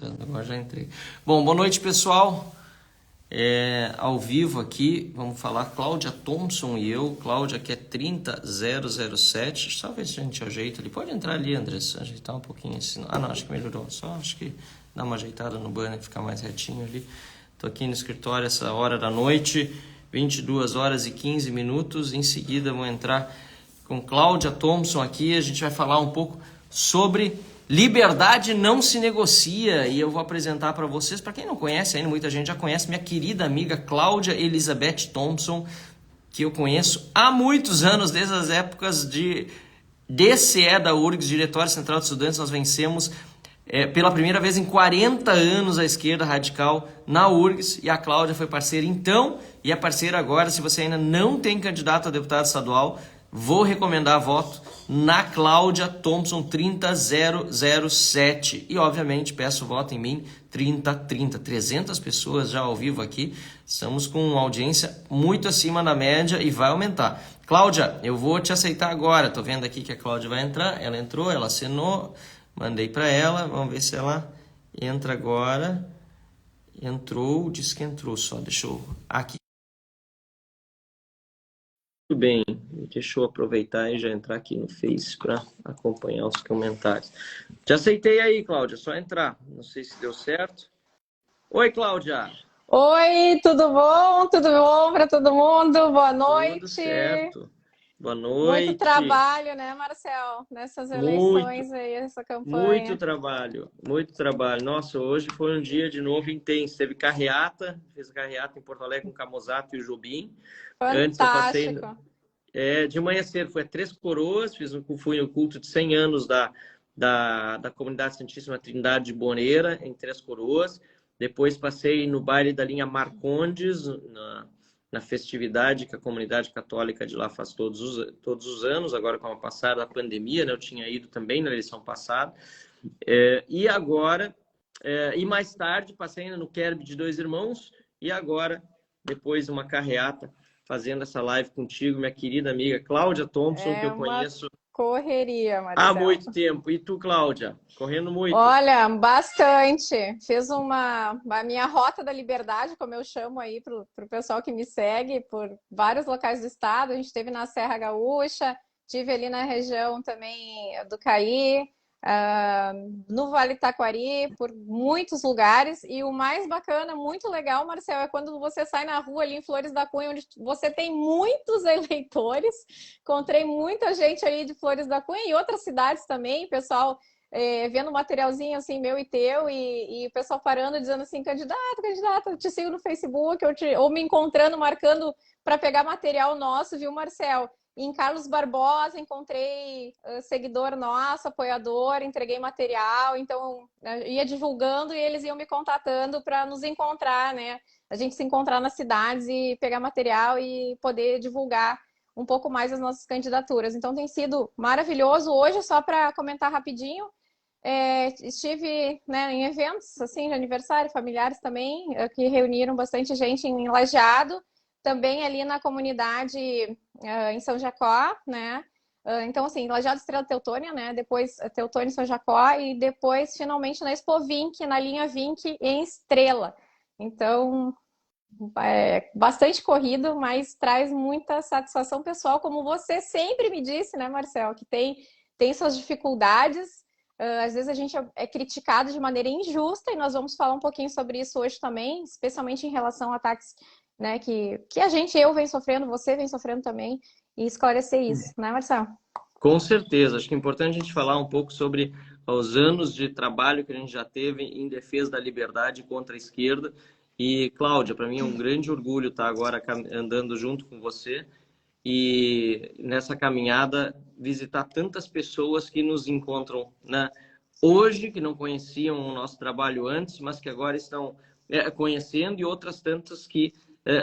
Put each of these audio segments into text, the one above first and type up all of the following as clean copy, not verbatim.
entrando, agora já entrei. Bom, boa noite, pessoal. Ao vivo aqui, vamos falar Cláudia Thompson e eu. Cláudia, que é 30007. Só ver se a gente ajeita ali. Pode entrar ali, Andressa, ajeitar um pouquinho assim. Ah, não, acho que melhorou. Só acho que dá uma ajeitada no banner, ficar mais retinho ali. Tô aqui no escritório essa hora da noite, 22 horas e 15 minutos. Em seguida, vou entrar com Cláudia Thompson aqui. A gente vai falar um pouco sobre liberdade não se negocia, e eu vou apresentar para vocês, para quem não conhece ainda, muita gente já conhece, minha querida amiga Cláudia Elizabeth Thompson, que eu conheço há muitos anos, desde as épocas de DCE da URGS, Diretório Central de Estudantes. Nós vencemos pela primeira vez em 40 anos a esquerda radical na URGS, e a Cláudia foi parceira então e é parceira agora. Se você ainda não tem candidato a deputado estadual, vou recomendar voto na Cláudia Thompson 30007. E, obviamente, peço voto em mim 3030. 300 pessoas já ao vivo aqui. Estamos com uma audiência muito acima da média e vai aumentar. Cláudia, eu vou te aceitar agora. Estou vendo aqui que a Cláudia vai entrar. Ela entrou, ela assinou. Mandei para ela. Vamos ver se ela entra agora. Entrou, disse que entrou só. Deixa eu... Aqui. Muito bem, deixa eu aproveitar e já entrar aqui no Face para acompanhar os comentários. Te aceitei aí, Cláudia, só entrar. Não sei se deu certo. Oi, Cláudia. Oi, tudo bom? Tudo bom para todo mundo? Boa noite. Tudo certo. Boa noite. Muito trabalho, né, Marcel? Nessas eleições aí, essa campanha. Muito trabalho. Nossa, hoje foi um dia de novo intenso. Teve carreata, fiz carreata em Porto Alegre com o Camozato e o Jobim. Antes eu passei... de manhã cedo foi a Três Coroas, fui no culto de 100 anos da Comunidade Santíssima Trindade de Boneira, em Três Coroas. Depois passei no baile da linha Marcondes, na festividade que a comunidade católica de lá faz todos os anos, agora com a passada da pandemia, né? Eu tinha ido também na eleição passada. E agora, e mais tarde, passei ainda no Querbe de Dois Irmãos, e agora, depois uma carreata, fazendo essa live contigo, minha querida amiga Cláudia Thompson, que eu conheço correria, Marcelo. há muito tempo. E tu, Cláudia? Correndo muito? Olha, bastante. Fiz a minha rota da liberdade, como eu chamo aí para o pessoal que me segue, por vários locais do estado. A gente esteve na Serra Gaúcha, tive ali na região também do Caí, no Vale Taquari, por muitos lugares. E o mais bacana, muito legal, Marcel, é quando você sai na rua ali em Flores da Cunha, onde você tem muitos eleitores. Encontrei muita gente aí de Flores da Cunha e outras cidades também, pessoal vendo um materialzinho assim, meu e teu, e o pessoal parando, dizendo assim, candidato, eu te sigo no Facebook, ou me encontrando, marcando para pegar material nosso, viu, Marcel? Em Carlos Barbosa, encontrei seguidor nosso, apoiador, entreguei material, então ia divulgando e eles iam me contatando para nos encontrar, né? A gente se encontrar nas cidades e pegar material e poder divulgar um pouco mais as nossas candidaturas. Então tem sido maravilhoso. Hoje, só para comentar rapidinho, estive, né, em eventos assim, de aniversário, familiares também, que reuniram bastante gente em Lajeado, também ali na comunidade em São Jacó, né? Então, assim, Lajeado, Estrela Teutônia, né? Depois Teutônia e São Jacó, e depois, finalmente, na Expo Vinc, na linha Vinc em Estrela. Então, bastante corrido, mas traz muita satisfação pessoal, como você sempre me disse, né, Marcel? Que tem suas dificuldades. Às vezes a gente é criticado de maneira injusta, e nós vamos falar um pouquinho sobre isso hoje também, especialmente em relação a ataques, né, que eu venho sofrendo, você vem sofrendo também, e esclarecer isso, né, Marcelo? Com certeza, acho que é importante a gente falar um pouco sobre os anos de trabalho que a gente já teve em defesa da liberdade contra a esquerda. E, Cláudia, para mim é um grande orgulho estar agora andando junto com você e nessa caminhada visitar tantas pessoas que nos encontram, né, hoje, que não conheciam o nosso trabalho antes, mas que agora estão conhecendo, e outras tantas que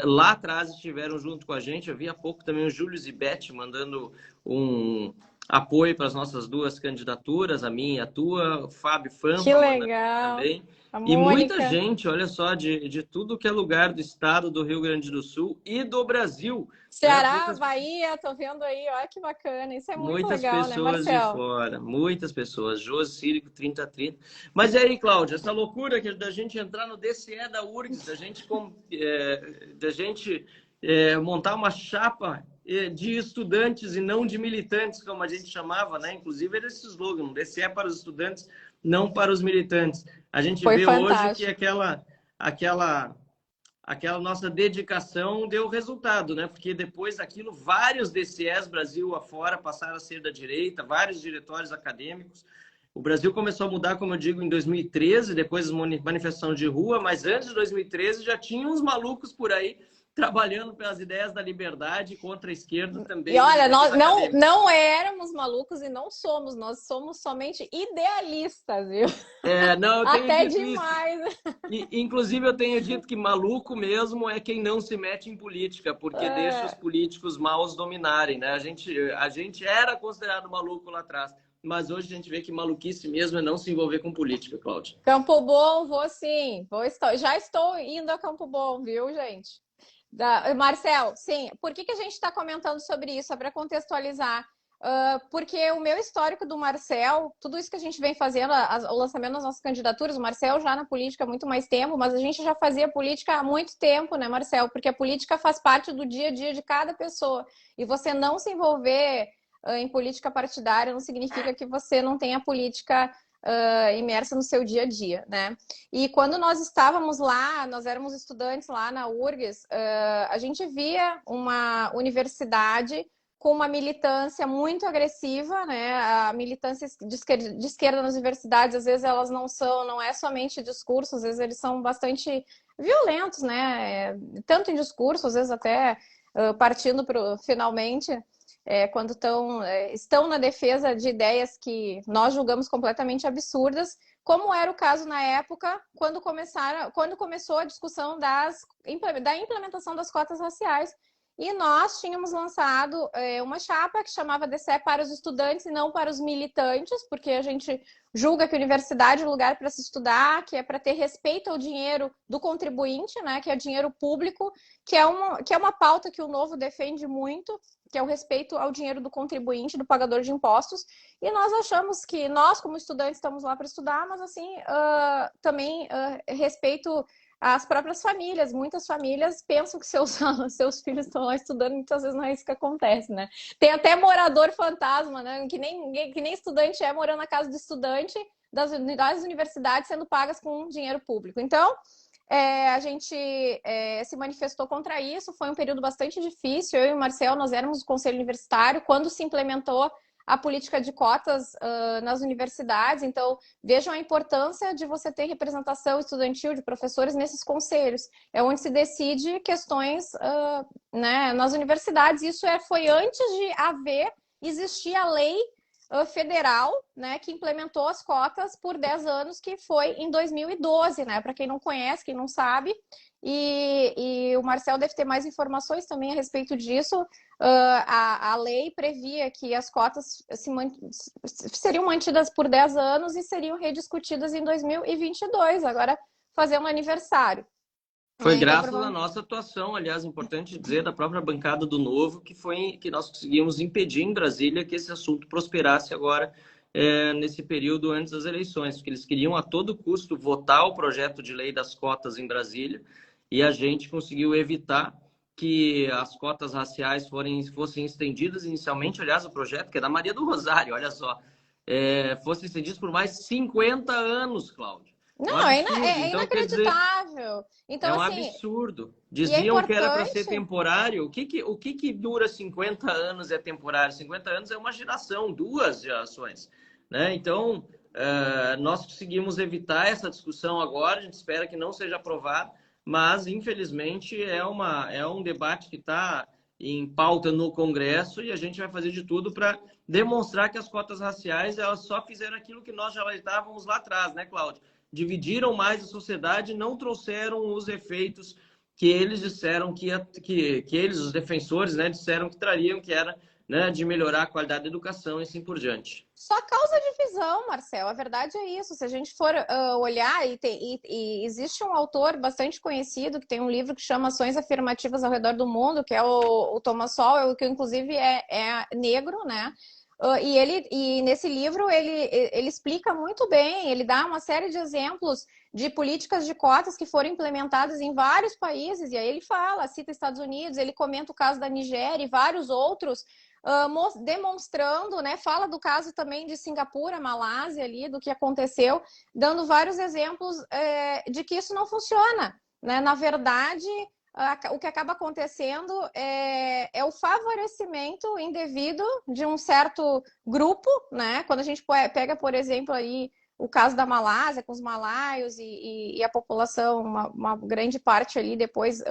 lá atrás estiveram junto com a gente. Eu vi há pouco também o Júlio Zibete mandando um apoio para as nossas duas candidaturas, a minha e a tua, o Fábio Fampa que legal. também. A E muita Mônica. gente, olha só, de tudo que é lugar do estado do Rio Grande do Sul e do Brasil, né? Ceará, Bahia, tô vendo aí, olha que bacana. Isso é muito Muitas legal, né, pessoas de Marcel? fora, muitas pessoas. Josi Círico 3030. Mas e aí, Cláudia, essa loucura que da gente entrar no DCE da URGS, da gente montar uma chapa de estudantes e não de militantes, como a gente chamava, né? Inclusive era esse slogan, DCE para os estudantes, não para os militantes. A gente Foi vê hoje que fantástico. aquela nossa dedicação deu resultado, né? Porque depois daquilo, vários DCEs Brasil afora passaram a ser da direita, vários diretórios acadêmicos. O Brasil começou a mudar, como eu digo, em 2013, depois das manifestações de rua, mas antes de 2013 já tinha uns malucos por aí trabalhando pelas ideias da liberdade contra a esquerda E também nos olha, grupos nós acadêmicos. não éramos malucos e não somos, nós somos somente idealistas, viu? Não, eu tenho Até dito isso. demais. Inclusive, eu tenho dito que maluco mesmo é quem não se mete em política, porque deixa os É, políticos maus dominarem, né? A gente era considerado maluco lá atrás, mas hoje a gente vê que maluquice mesmo é não se envolver com política, Cláudia. Campo Bom, vou sim, já estou indo a Campo Bom, viu, gente? Marcel, sim, por que a gente está comentando sobre isso? É para contextualizar. Porque o meu histórico do Marcel, tudo isso que a gente vem fazendo, o lançamento das nossas candidaturas, o Marcel já na política há muito mais tempo, mas a gente já fazia política há muito tempo, né, Marcel? Porque a política faz parte do dia a dia de cada pessoa. E você não se envolver em política partidária não significa que você não tenha política imersa no seu dia a dia, né? E quando nós estávamos lá, nós éramos estudantes lá na URGS, a gente via uma universidade com uma militância muito agressiva, né? A militância de esquerda nas universidades, às vezes elas não é somente discurso, às vezes eles são bastante violentos, né? Tanto em discurso, às vezes até partindo para finalmente quando estão na defesa de ideias que nós julgamos completamente absurdas, como era o caso na época quando começou a discussão da implementação das cotas raciais. E nós tínhamos lançado uma chapa que chamava DCE para os estudantes e não para os militantes, porque a gente julga que a universidade é um lugar para se estudar, que é para ter respeito ao dinheiro do contribuinte, né, que é dinheiro público, que é uma pauta que o Novo defende muito, que é o respeito ao dinheiro do contribuinte, do pagador de impostos. E nós achamos que nós, como estudantes, estamos lá para estudar, mas assim, também respeito às próprias famílias. Muitas famílias pensam que seus filhos estão lá estudando, muitas vezes não é isso que acontece, né? Tem até morador fantasma, né? Que nem estudante morando na casa de estudante das universidades sendo pagas com dinheiro público. Então, a gente se manifestou contra isso, foi um período bastante difícil. Eu e o Marcel, nós éramos do Conselho Universitário quando se implementou a política de cotas nas universidades. Então, vejam a importância de você ter representação estudantil de professores nesses conselhos. É onde se decide questões né, nas universidades. Isso foi antes de existir a lei federal, né, que implementou as cotas por 10 anos, que foi em 2012, né? Para quem não conhece, quem não sabe, e o Marcel deve ter mais informações também a respeito disso. A lei previa que as cotas seriam mantidas por 10 anos e seriam rediscutidas em 2022, agora fazer um aniversário. Foi Então, graças à nossa atuação, aliás, importante dizer, da própria bancada do Novo, que nós conseguimos impedir em Brasília que esse assunto prosperasse agora nesse período antes das eleições, porque eles queriam a todo custo votar o projeto de lei das cotas em Brasília e a gente conseguiu evitar que as cotas raciais fossem estendidas inicialmente. Aliás, o projeto, que é da Maria do Rosário, olha só, fossem estendidos por mais 50 anos, Cláudio. Um não, absurdo. Então, quer dizer, inacreditável. Então, é um assim, absurdo. e é Diziam que era para ser importante. temporário. O que dura 50 anos é temporário? 50 anos é uma geração, 2 gerações. Né? Então, nós conseguimos evitar essa discussão agora. A gente espera que não seja aprovado, mas, infelizmente, é um debate que está em pauta no Congresso e a gente vai fazer de tudo para demonstrar que as cotas raciais elas só fizeram aquilo que nós já estávamos lá atrás, né, Cláudio? Dividiram mais a sociedade, não trouxeram os efeitos que eles disseram que eles, os defensores, né, disseram que trariam, que era né, de melhorar a qualidade da educação e assim por diante. Só causa divisão, Marcel. A verdade é isso. Se a gente for olhar, e existe um autor bastante conhecido que tem um livro que chama Ações Afirmativas ao Redor do Mundo, que é o Thomas Sowell, que inclusive é negro, né? E nesse livro ele explica muito bem, ele dá uma série de exemplos de políticas de cotas que foram implementadas em vários países, e aí ele fala, cita Estados Unidos, ele comenta o caso da Nigéria e vários outros, demonstrando, né, fala do caso também de Singapura, Malásia ali, do que aconteceu, dando vários exemplos de que isso não funciona, né? Na verdade, o que acaba acontecendo é o favorecimento indevido de um certo grupo, né? Quando a gente pega, por exemplo, aí o caso da Malásia, com os malaios e a população, uma grande parte ali depois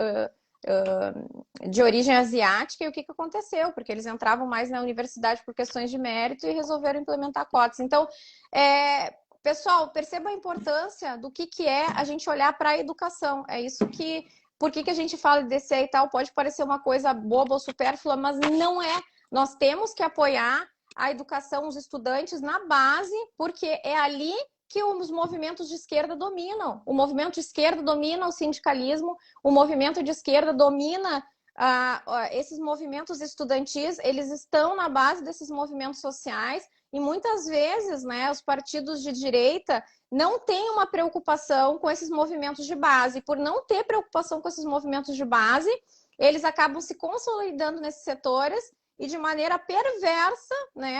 de origem asiática, e o que aconteceu? Porque eles entravam mais na universidade por questões de mérito e resolveram implementar cotas. Então, pessoal, perceba a importância do que é a gente olhar para a educação. É isso que... Por que a gente fala de DCE e tal? Pode parecer uma coisa boba ou supérflua, mas não é. Nós temos que apoiar a educação, os estudantes na base, porque é ali que os movimentos de esquerda dominam. O movimento de esquerda domina o sindicalismo, o movimento de esquerda domina esses movimentos estudantis, eles estão na base desses movimentos sociais, e muitas vezes, né, os partidos de direita não têm uma preocupação com esses movimentos de base. Por não ter preocupação com esses movimentos de base, eles acabam se consolidando nesses setores e de maneira perversa, né?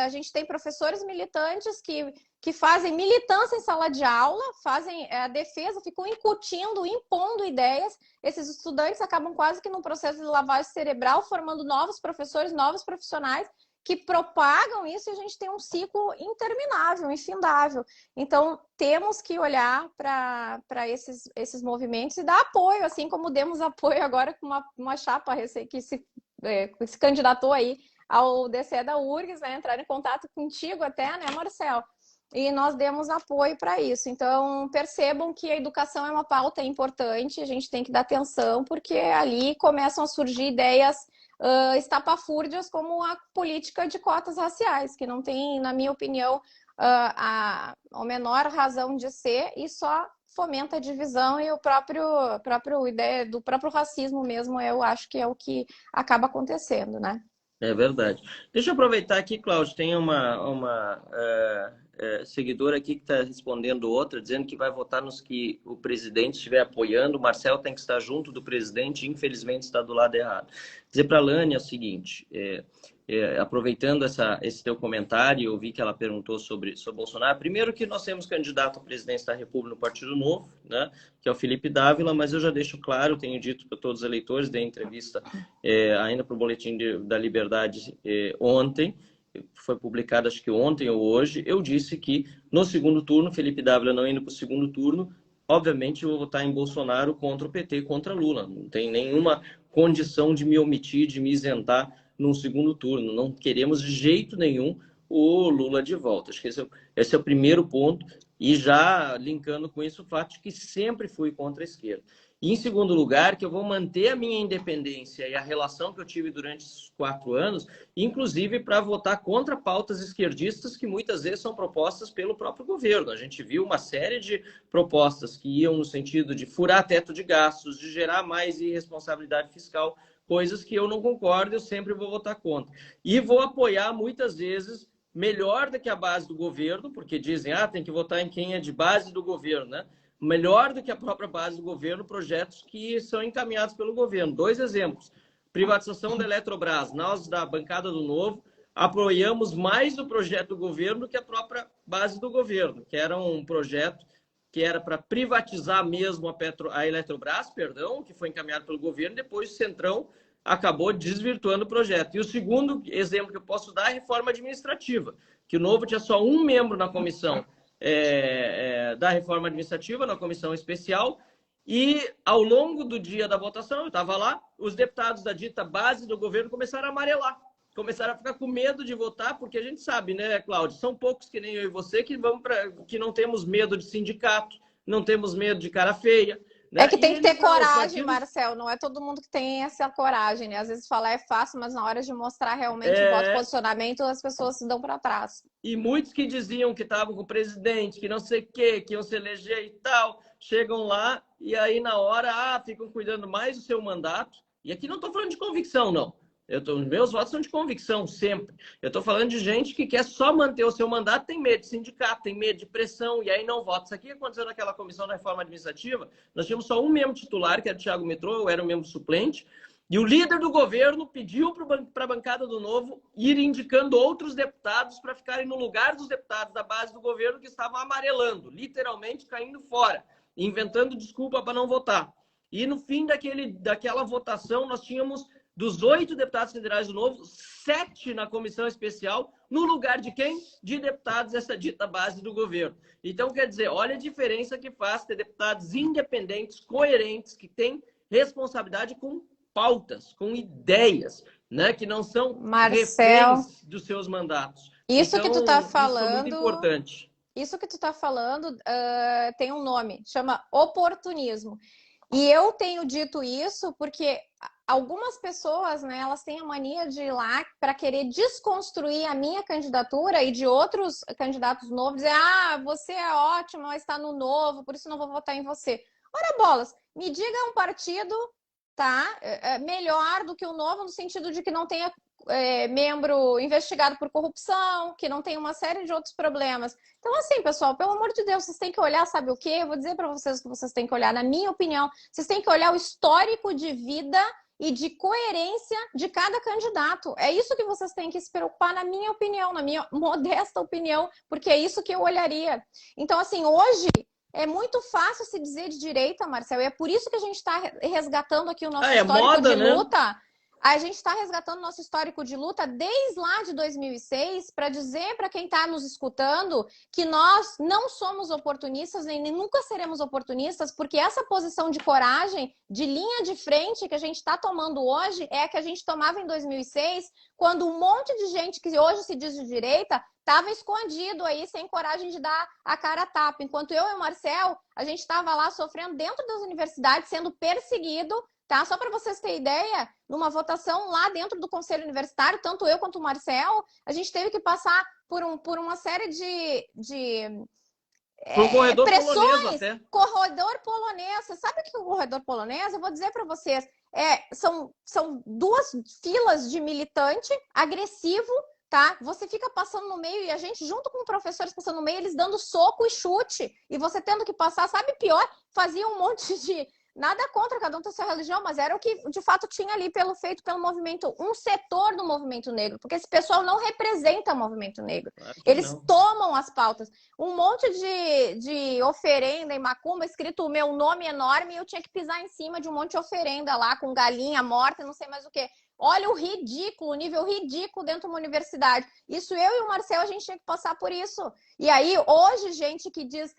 A gente tem professores militantes que fazem militância em sala de aula, fazem a defesa, ficam incutindo, impondo ideias. Esses estudantes acabam quase que num processo de lavagem cerebral, formando novos professores, novos profissionais, que propagam isso, e a gente tem um ciclo interminável, infindável. Então, temos que olhar para esses movimentos e dar apoio, assim como demos apoio agora com uma chapa que se candidatou aí ao DCE da URGS, né? Entrar em contato contigo até, né, Marcel? E nós demos apoio para isso. Então, percebam que a educação é uma pauta importante, a gente tem que dar atenção, porque ali começam a surgir ideias estapafúrdias, como a política de cotas raciais, que não tem, na minha opinião, a menor razão de ser, e só fomenta a divisão, e o próprio ideia do próprio racismo mesmo, eu acho que é o que acaba acontecendo, né? É verdade. Deixa eu aproveitar aqui, Cláudio, tem uma seguidora aqui que está respondendo outra, dizendo que vai votar nos que o presidente estiver apoiando. O Marcel tem que estar junto do presidente, infelizmente está do lado errado. Dizer para a Lânia o seguinte, aproveitando esse teu comentário, eu vi que ela perguntou sobre Bolsonaro. Primeiro que nós temos candidato à presidência da República no Partido Novo, né, que é o Felipe Dávila, mas eu já deixo claro, tenho dito para todos os eleitores, dei entrevista ainda para o Boletim da Liberdade ontem, foi publicado acho que ontem ou hoje, eu disse que no segundo turno, Felipe Dávila não indo para o segundo turno, obviamente eu vou votar em Bolsonaro contra o PT, contra Lula. Não tem nenhuma condição de me omitir, de me isentar num segundo turno. Não queremos de jeito nenhum o Lula de volta. Acho que esse é o primeiro ponto. E já linkando com isso o fato de que sempre fui contra a esquerda. E em segundo lugar, que eu vou manter a minha independência e a relação que eu tive durante esses 4 anos, inclusive para votar contra pautas esquerdistas que muitas vezes são propostas pelo próprio governo. A gente viu uma série de propostas que iam no sentido de furar teto de gastos, de gerar mais irresponsabilidade fiscal, coisas que eu não concordo, eu sempre vou votar contra. E vou apoiar muitas vezes melhor do que a base do governo, porque dizem, tem que votar em quem é de base do governo, né? Melhor do que a própria base do governo, projetos que são encaminhados pelo governo. 2 exemplos. Privatização da Eletrobras. Nós, da bancada do Novo, apoiamos mais o projeto do governo do que a própria base do governo, que era um projeto que era para privatizar mesmo a Eletrobras, que foi encaminhado pelo governo, depois o Centrão acabou desvirtuando o projeto. E o segundo exemplo que eu posso dar é a reforma administrativa, que o Novo tinha só um membro na comissão da reforma administrativa, na comissão especial, e ao longo do dia da votação, eu estava lá, os deputados da dita base do governo começaram a amarelar, começaram a ficar com medo de votar, porque a gente sabe, né, Cláudio, são poucos que nem eu e você que não temos medo de sindicato, não temos medo de cara feia, É né? que E tem que ter eles não, os coragem, partidos... Marcel. Não é todo mundo que tem essa coragem, né? Às vezes falar é fácil, mas na hora de mostrar realmente o voto e É, posicionamento, as pessoas se dão para trás. e muitos que diziam que estavam com o presidente, que não sei o quê, que iam se eleger e tal, chegam lá e aí na hora, ficam cuidando mais do seu mandato. E aqui não estou falando de convicção, não. Meus votos são de convicção, sempre. Eu estou falando de gente que quer só manter o seu mandato, tem medo de sindicato, tem medo de pressão, e aí não vota. Isso aqui aconteceu naquela comissão da reforma administrativa. Nós tínhamos só um membro titular, que era o Thiago Metrô, eu era um membro suplente. E o líder do governo pediu para a bancada do Novo ir indicando outros deputados para ficarem no lugar dos deputados da base do governo que estavam amarelando, literalmente caindo fora, inventando desculpa para não votar. E no fim daquela votação, nós tínhamos, dos 8 deputados federais do Novo, 7 na comissão especial, no lugar de quem? De deputados dessa dita base do governo. Então, quer dizer, olha a diferença que faz ter deputados independentes, coerentes, que têm responsabilidade com pautas, com ideias, né, que não são Marcel, reféns dos seus mandatos. isso Então, que tu tá isso é muito falando, importante. isso que tu tá falando tem um nome, chama oportunismo. E eu tenho dito isso porque algumas pessoas, né, elas têm a mania de ir lá para querer desconstruir a minha candidatura e de outros candidatos novos, dizer, você é ótimo, mas está no Novo, por isso não vou votar em você. Ora, bolas, me diga um partido, tá, melhor do que o Novo, no sentido de que não tenha membro investigado por corrupção, que não tem uma série de outros problemas. Então, assim, pessoal, pelo amor de Deus, vocês têm que olhar, sabe o quê? Eu vou dizer para vocês o que vocês têm que olhar, na minha opinião, vocês têm que olhar o histórico de vida e de coerência de cada candidato. É isso que vocês têm que se preocupar, na minha opinião, na minha modesta opinião, porque é isso que eu olharia. Então, assim, hoje é muito fácil se dizer de direita, Marcel, e é por isso que a gente está resgatando aqui o nosso histórico moda, de né? luta. A gente está resgatando nosso histórico de luta desde lá de 2006 para dizer para quem está nos escutando que nós não somos oportunistas, nem nunca seremos oportunistas, porque essa posição de coragem, de linha de frente que a gente está tomando hoje é a que a gente tomava em 2006, quando um monte de gente que hoje se diz de direita estava escondido aí, sem coragem de dar a cara a tapa. Enquanto eu e o Marcel, a gente estava lá sofrendo dentro das universidades, sendo perseguido, tá? Só para vocês terem ideia, numa votação lá dentro do Conselho Universitário, tanto eu quanto o Marcel, a gente teve que passar por uma série de Foi um corredor pressões. polonês até. Corredor polonês. Você sabe o que é o corredor polonês? Eu vou dizer para vocês. São 2 filas de militante agressivo, tá? Você fica passando no meio e a gente, junto com professores passando no meio, eles dando soco e chute. E você tendo que passar, sabe, pior? Fazia um monte de... Nada contra, cada um tem sua religião, mas era o que de fato tinha ali feito pelo movimento, um setor do movimento negro, porque esse pessoal não representa o movimento negro. Claro Eles não. tomam as pautas. Um monte de oferenda em macumba, escrito o meu nome enorme, e eu tinha que pisar em cima de um monte de oferenda lá, com galinha morta, não sei mais o que. Olha o ridículo, o nível ridículo dentro de uma universidade. Isso eu e o Marcel, a gente tinha que passar por isso. E aí, hoje, gente que diz...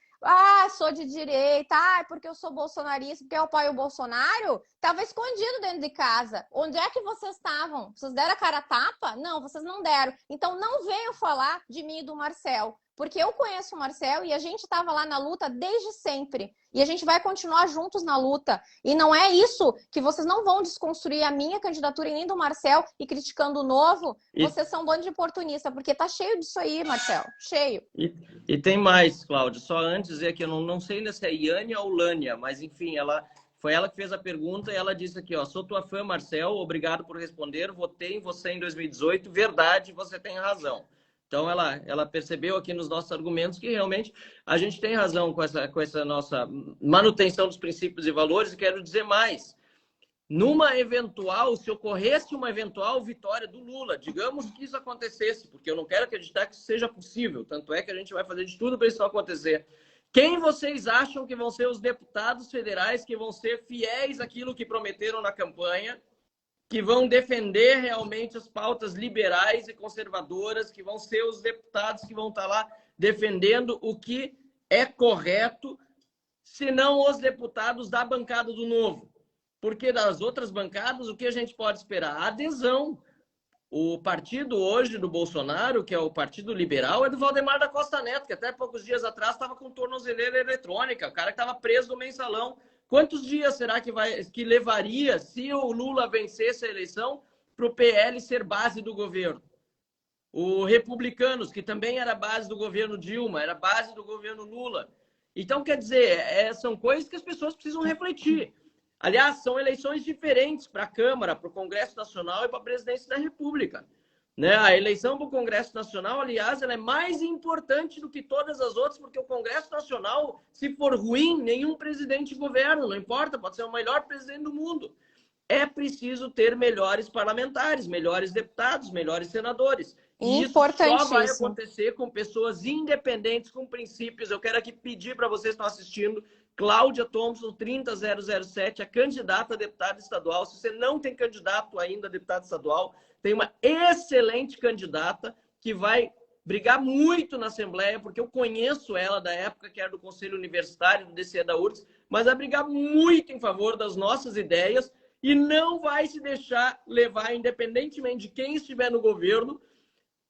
sou de direita, porque eu sou bolsonarista, porque eu apoio o Bolsonaro, estava escondido dentro de casa. Onde é que vocês estavam? Vocês deram a cara a tapa? Não, vocês não deram. Então não venham falar de mim e do Marcel, porque eu conheço o Marcel e a gente estava lá na luta desde sempre. E a gente vai continuar juntos na luta. E não é isso que vocês não vão desconstruir a minha candidatura e nem do Marcel e criticando o Novo. Vocês são um bando de oportunista, porque tá cheio disso aí, Marcel. Cheio. E tem mais, Cláudia. Só antes dizer que eu não sei ainda se é Iânia ou Lânia, mas enfim, foi ela que fez a pergunta e ela disse aqui, sou tua fã, Marcel, obrigado por responder, votei em você em 2018, verdade, você tem razão. Então, ela percebeu aqui nos nossos argumentos que realmente a gente tem razão com essa nossa manutenção dos princípios e valores. E quero dizer mais. Se ocorresse uma eventual vitória do Lula, digamos que isso acontecesse, porque eu não quero acreditar que isso seja possível, tanto é que a gente vai fazer de tudo para isso não acontecer. Quem vocês acham que vão ser os deputados federais que vão ser fiéis àquilo que prometeram na campanha, que vão defender realmente as pautas liberais e conservadoras, que vão ser os deputados que vão estar lá defendendo o que é correto, se não os deputados da bancada do Novo? Porque das outras bancadas, o que a gente pode esperar? A adesão. O partido hoje do Bolsonaro, que é o Partido Liberal, é do Valdemar da Costa Neto, que até poucos dias atrás estava com tornozeleira eletrônica, o cara que estava preso no mensalão. Quantos dias será que levaria, se o Lula vencesse a eleição, para o PL ser base do governo? O Republicanos, que também era base do governo Dilma, era base do governo Lula. Então, quer dizer, são coisas que as pessoas precisam refletir. Aliás, são eleições diferentes para a Câmara, para o Congresso Nacional e para a Presidência da República. Né? A eleição para o Congresso Nacional, aliás, ela é mais importante do que todas as outras, porque o Congresso Nacional, se for ruim, nenhum presidente governa, não importa, pode ser o melhor presidente do mundo. É preciso ter melhores parlamentares, melhores deputados, melhores senadores. E isso só vai acontecer com pessoas independentes, com princípios. Eu quero aqui pedir para vocês que estão assistindo, Cláudia Thompson, 30007, a candidata a deputada estadual. Se você não tem candidato ainda a deputada estadual, tem uma excelente candidata que vai brigar muito na Assembleia, porque eu conheço ela da época que era do Conselho Universitário, do DCE da URGS, mas vai brigar muito em favor das nossas ideias e não vai se deixar levar, independentemente de quem estiver no governo,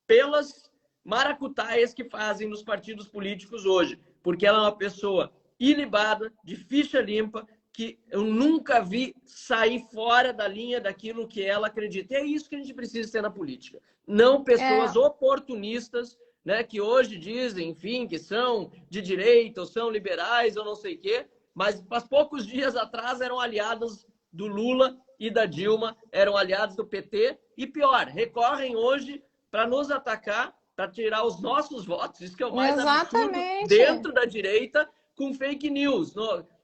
pelas maracutaias que fazem nos partidos políticos hoje. Porque ela é uma pessoa ilibada, de ficha limpa, que eu nunca vi sair fora da linha daquilo que ela acredita. E é isso que a gente precisa ter na política. Não pessoas oportunistas, né, que hoje dizem, enfim, que são de direita, ou são liberais, ou não sei o quê, mas há poucos dias atrás eram aliados do Lula e da Dilma, eram aliados do PT, e pior, recorrem hoje para nos atacar, para tirar os nossos votos, isso que é o mais absurdo, dentro da direita, com fake news,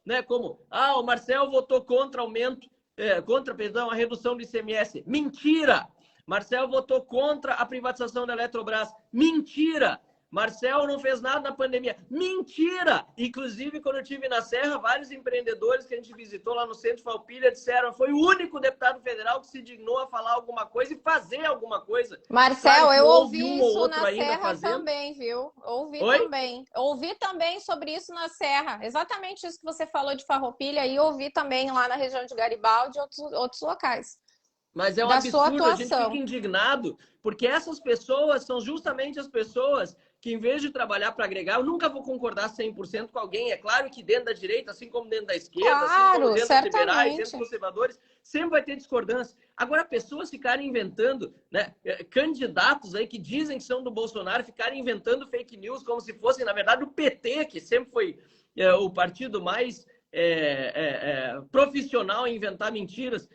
né? Como, o Marcel votou contra a redução do ICMS. Mentira! Marcel votou contra a privatização da Eletrobras. Mentira! Marcel não fez nada na pandemia. Mentira! Inclusive, quando eu estive na Serra, vários empreendedores que a gente visitou lá no Centro Farroupilha disseram que foi o único deputado federal que se dignou a falar alguma coisa e fazer alguma coisa. Marcel, eu ouvi isso na Serra também, viu? Ouvi também sobre isso na Serra. Exatamente isso que você falou de Farroupilha e ouvi também lá na região de Garibaldi e outros locais. Mas é um absurdo, a gente fica indignado, porque essas pessoas são justamente as pessoas que, em vez de trabalhar para agregar, eu nunca vou concordar 100% com alguém. É claro que dentro da direita, assim como dentro da esquerda, assim como dentro dos liberais, dentro dos conservadores, sempre vai ter discordância. Agora, pessoas ficarem inventando, né, candidatos aí que dizem que são do Bolsonaro, ficarem inventando fake news como se fossem, na verdade, o PT, que sempre foi o partido mais profissional em inventar mentiras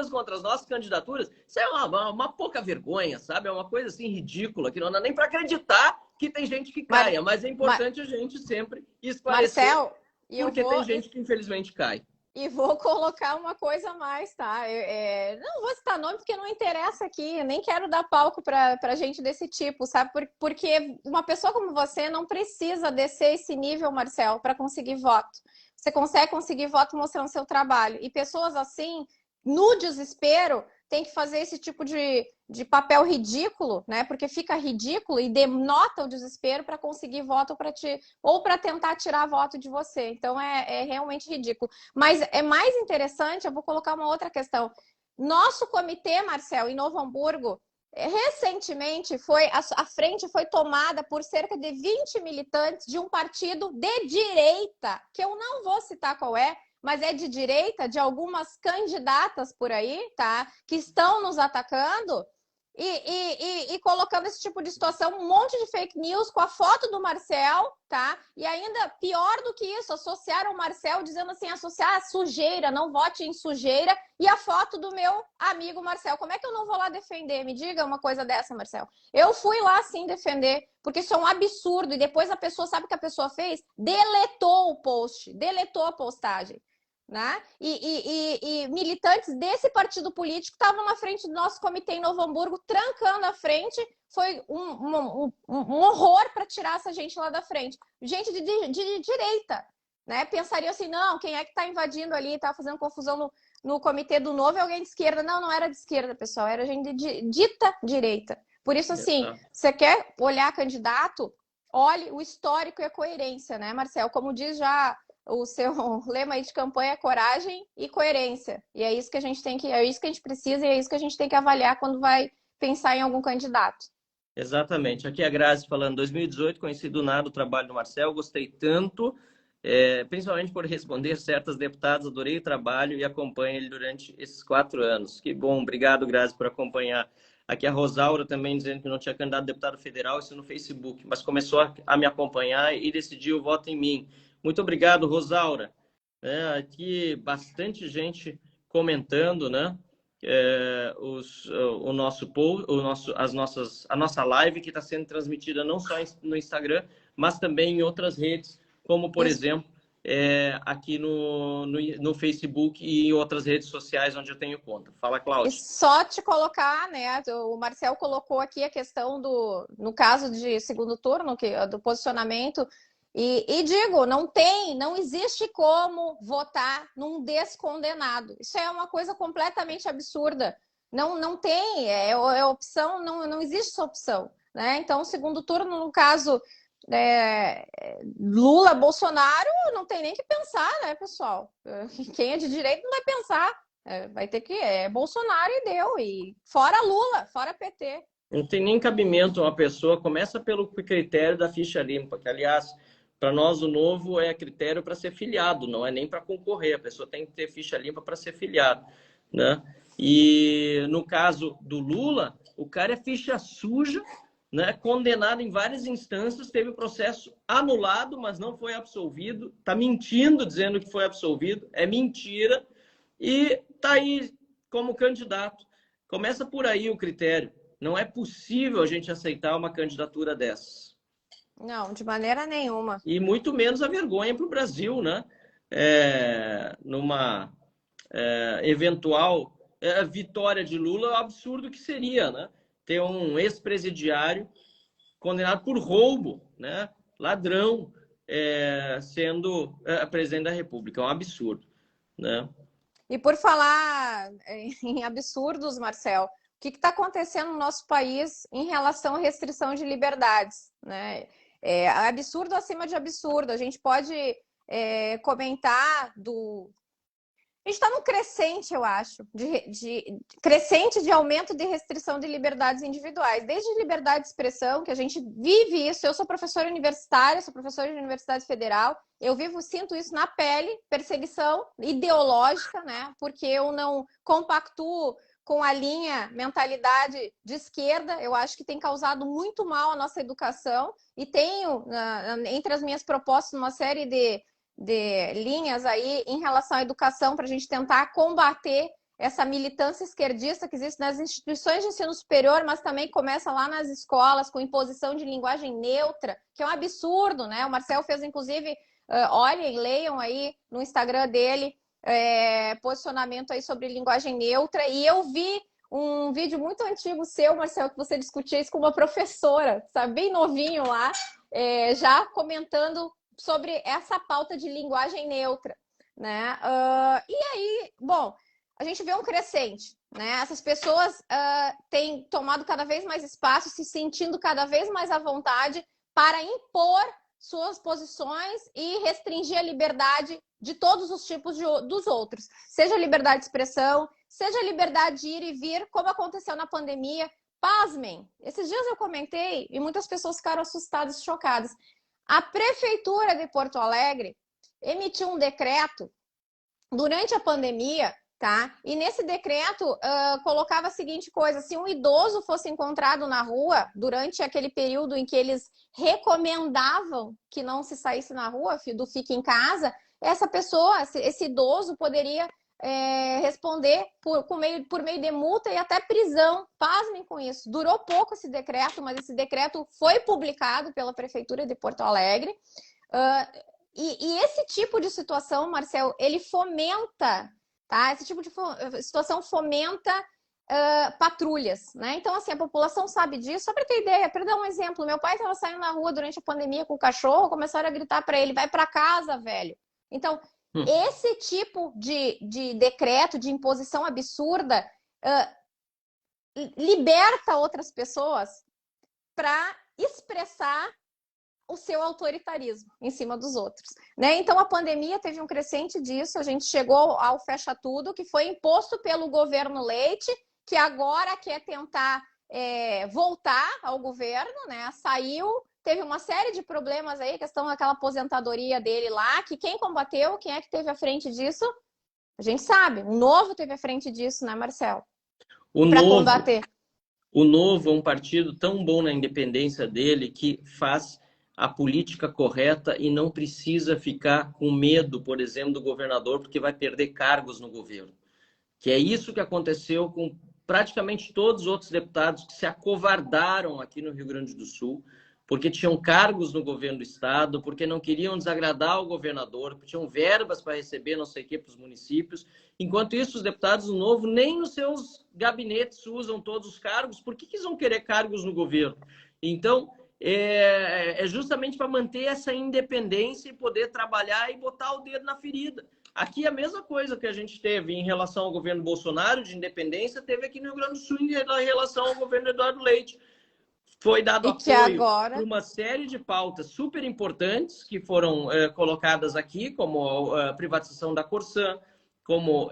contra as nossas candidaturas. Isso é uma pouca vergonha, sabe? É uma coisa assim ridícula, que não dá nem para acreditar que tem gente que caia, mas é importante a gente sempre esclarecer, Marcel, porque tem gente que infelizmente cai. E vou colocar uma coisa a mais, tá? Não vou citar nome porque não interessa aqui, eu nem quero dar palco para gente desse tipo, sabe? Porque uma pessoa como você não precisa descer esse nível, Marcel, para conseguir voto. Você consegue conseguir voto mostrando seu trabalho. E pessoas assim, no desespero, tem que fazer esse tipo de papel ridículo, né? Porque fica ridículo e denota o desespero para conseguir voto ou para tentar tirar voto de você. Então é realmente ridículo. Mas é mais interessante, eu vou colocar uma outra questão. Nosso comitê, Marcel, em Novo Hamburgo, recentemente a frente foi tomada por cerca de 20 militantes de um partido de direita, que eu não vou citar qual é, mas é de direita, de algumas candidatas por aí, tá? Que estão nos atacando e colocando esse tipo de situação, um monte de fake news com a foto do Marcel, tá? E ainda pior do que isso, associaram o Marcel dizendo assim, associar a sujeira, não vote em sujeira, e a foto do meu amigo Marcel. Como é que eu não vou lá defender? Me diga uma coisa dessa, Marcel. Eu fui lá sim defender, porque isso é um absurdo, e depois a pessoa, sabe o que a pessoa fez? Deletou o post, deletou a postagem. Né? E militantes desse partido político estavam na frente do nosso comitê em Novo Hamburgo, trancando a frente. Foi um horror para tirar essa gente lá da frente. Gente de direita, né? Pensaria assim, não, quem é que está invadindo ali, está fazendo confusão no comitê do Novo é alguém de esquerda. Não era de esquerda, pessoal, era gente de dita direita. Por isso, assim, você quer olhar candidato, olhe o histórico e a coerência, né, Marcel? Como diz já o seu lema aí de campanha é coragem e coerência. E é isso que a gente é isso que a gente precisa e é isso que a gente tem que avaliar quando vai pensar em algum candidato. Exatamente. Aqui é a Grazi falando, 2018, conheci do nada o trabalho do Marcel, gostei tanto principalmente por responder certas deputadas. Adorei o trabalho e acompanho ele durante esses 4 anos. Que bom, obrigado, Grazi, por acompanhar. Aqui a Rosaura também dizendo que não tinha candidato a deputado federal, isso no Facebook, mas começou a me acompanhar e decidiu o voto em mim. Muito obrigado, Rosaura. Aqui bastante gente comentando, né? O nosso post, a nossa live que está sendo transmitida não só no Instagram, mas também em outras redes, como por exemplo aqui no Facebook e em outras redes sociais onde eu tenho conta. Fala, E Cláudia. só te colocar, né? O Marcel colocou aqui a questão no caso de segundo turno, do posicionamento. E digo, não existe como votar num descondenado. Isso é uma coisa completamente absurda. Não tem, opção, não existe essa opção, né? Então, segundo turno, no caso Lula, Bolsonaro, não tem nem que pensar, né, pessoal? Quem é de direita não vai pensar. Vai ter que Bolsonaro e deu. E fora Lula, fora PT. Não tem nem cabimento uma pessoa. Começa pelo critério da ficha limpa, que, aliás, para nós o novo é critério para ser filiado, não é nem para concorrer. A pessoa tem que ter ficha limpa para ser filiado, né? E no caso do Lula, o cara é ficha suja, né? Condenado em várias instâncias, teve o processo anulado, mas não foi absolvido. Está mentindo dizendo que foi absolvido. É mentira. E está aí como candidato. Começa por aí o critério. Não é possível a gente aceitar uma candidatura dessas. Não, de maneira nenhuma. E muito menos a vergonha para o Brasil, né? Numa eventual vitória de Lula, é o absurdo que seria, né? Ter um ex-presidiário condenado por roubo, né? Ladrão, sendo presidente da República. É um absurdo, né? E por falar em absurdos, Marcel, o que está acontecendo no nosso país em relação à restrição de liberdades, né? Absurdo acima de absurdo. A gente pode comentar A gente está num crescente, eu acho, crescente de aumento de restrição de liberdades individuais, desde liberdade de expressão, que a gente vive isso. Eu sou professora universitária, sou professora de Universidade Federal, sinto isso na pele, perseguição ideológica, né? Porque eu não compactuo com a mentalidade de esquerda. Eu acho que tem causado muito mal à nossa educação e tenho, entre as minhas propostas, uma série de linhas aí em relação à educação para a gente tentar combater essa militância esquerdista que existe nas instituições de ensino superior, mas também começa lá nas escolas com imposição de linguagem neutra, que é um absurdo, né? O Marcel fez, inclusive, olhem, leiam aí no Instagram dele, posicionamento aí sobre linguagem neutra, e eu vi um vídeo muito antigo seu, Marcel, que você discutia isso com uma professora, sabe, bem novinho lá, já comentando sobre essa pauta de linguagem neutra, né? E aí, bom, a gente vê um crescente, né? Essas pessoas têm tomado cada vez mais espaço, se sentindo cada vez mais à vontade para impor suas posições e restringir a liberdade de todos os tipos dos outros. Seja liberdade de expressão, seja liberdade de ir e vir, como aconteceu na pandemia. Pasmem, esses dias eu comentei e muitas pessoas ficaram assustadas e chocadas. A Prefeitura de Porto Alegre emitiu um decreto durante a pandemia, tá? E nesse decreto colocava a seguinte coisa: se um idoso fosse encontrado na rua durante aquele período em que eles recomendavam que não se saísse na rua, do fique em casa, essa pessoa, esse idoso, poderia responder por meio de multa e até prisão. Pasmem com isso. Durou pouco esse decreto, mas esse decreto foi publicado pela Prefeitura de Porto Alegre. E esse tipo de situação, Marcel, ele fomenta, tá? Esse tipo de situação fomenta patrulhas, né? Então, assim, a população sabe disso. Só para ter ideia, para dar um exemplo, meu pai estava saindo na rua durante a pandemia com o cachorro, começaram a gritar para ele: vai para casa, velho. Então, esse tipo de decreto, de imposição absurda, liberta outras pessoas para expressar o seu autoritarismo em cima dos outros, né? Então, a pandemia teve um crescente disso. A gente chegou ao fecha tudo, que foi imposto pelo governo Leite, que agora quer tentar voltar ao governo, né? Saiu teve uma série de problemas aí, questão daquela aposentadoria dele lá, que quem combateu, quem é que teve à frente disso? A gente sabe, o Novo teve à frente disso, né, Marcelo? O Para Novo, combater. o Novo é um partido tão bom na independência dele que faz a política correta e não precisa ficar com medo, por exemplo, do governador, porque vai perder cargos no governo. Que é isso que aconteceu com praticamente todos os outros deputados que se acovardaram aqui no Rio Grande do Sul, porque tinham cargos no governo do estado, porque não queriam desagradar o governador, porque tinham verbas para receber não sei o que para os municípios. Enquanto isso, os deputados do Novo nem nos seus gabinetes usam todos os cargos. Por que eles vão querer cargos no governo? Então, é justamente para manter essa independência e poder trabalhar e botar o dedo na ferida. Aqui a mesma coisa que a gente teve em relação ao governo Bolsonaro, de independência, teve aqui no Rio Grande do Sul em relação ao governo Eduardo Leite. Foi dado apoio para uma série de pautas super importantes que foram colocadas aqui, como a privatização da Corsan, como